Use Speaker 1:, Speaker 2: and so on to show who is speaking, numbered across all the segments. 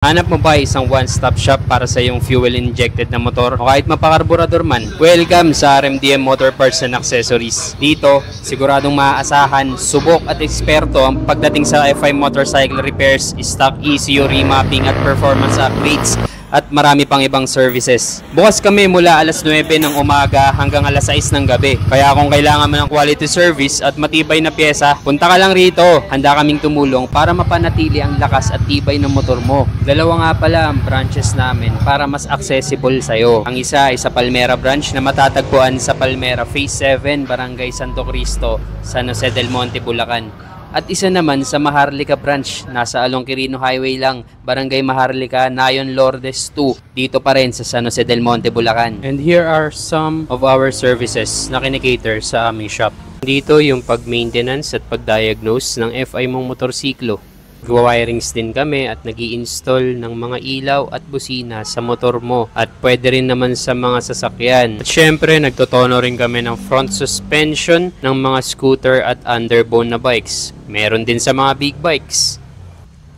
Speaker 1: Hanap mo ba isang one-stop shop para sa iyong fuel-injected na motor o kahit mapakarburador man? Welcome sa RMDM Motor Parts and Accessories. Dito, siguradong maaasahan, subok at eksperto ang pagdating sa FI motorcycle repairs, stock ECU remapping at performance upgrades at marami pang ibang services. Bukas kami mula alas 9 ng umaga hanggang alas 6 ng gabi. Kaya kung kailangan mo ng quality service at matibay na pyesa, punta ka lang rito. Handa kaming tumulong para mapanatili ang lakas at tibay ng motor mo. Dalawa nga pala ang branches namin para mas accessible sa'yo. Ang isa ay sa Palmera branch na matatagpuan sa Palmera Phase 7, Barangay Santo Cristo, San Jose del Monte, Bulacan. At isa naman sa Maharlika branch, nasa Along Quirino Highway lang, Barangay Maharlika, Nayon Lourdes 2, dito pa rin sa San Jose del Monte, Bulacan. And here are some of our services na kinikater sa aming shop. Dito yung pag-maintenance at pag-diagnose ng FI mong motorsiklo. Nag-wirings din kami at nag-i-install ng mga ilaw at busina sa motor mo at pwede rin naman sa mga sasakyan. At syempre, nagtotono rin kami ng front suspension ng mga scooter at underbone na bikes. Meron din sa mga big bikes.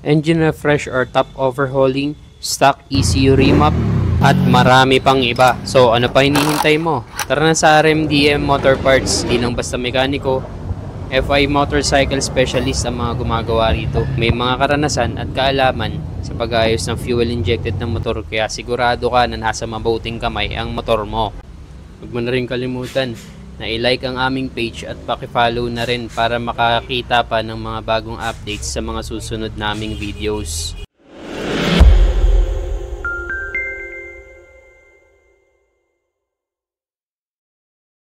Speaker 1: Engine refresh or top overhauling, stock ECU remap, at marami pang iba. So ano pa hinihintay mo? Tara na sa RMDM Motor Parts, di lang basta mekaniko. FI motorcycle specialist ang mga gumagawa rito. May mga karanasan at kaalaman sa pag-ayos ng fuel-injected na motor, kaya sigurado ka na nasa mabuting kamay ang motor mo. Huwag mo na rin kalimutan na i-like ang aming page at paki-follow na rin para makakita pa ng mga bagong updates sa mga susunod naming videos.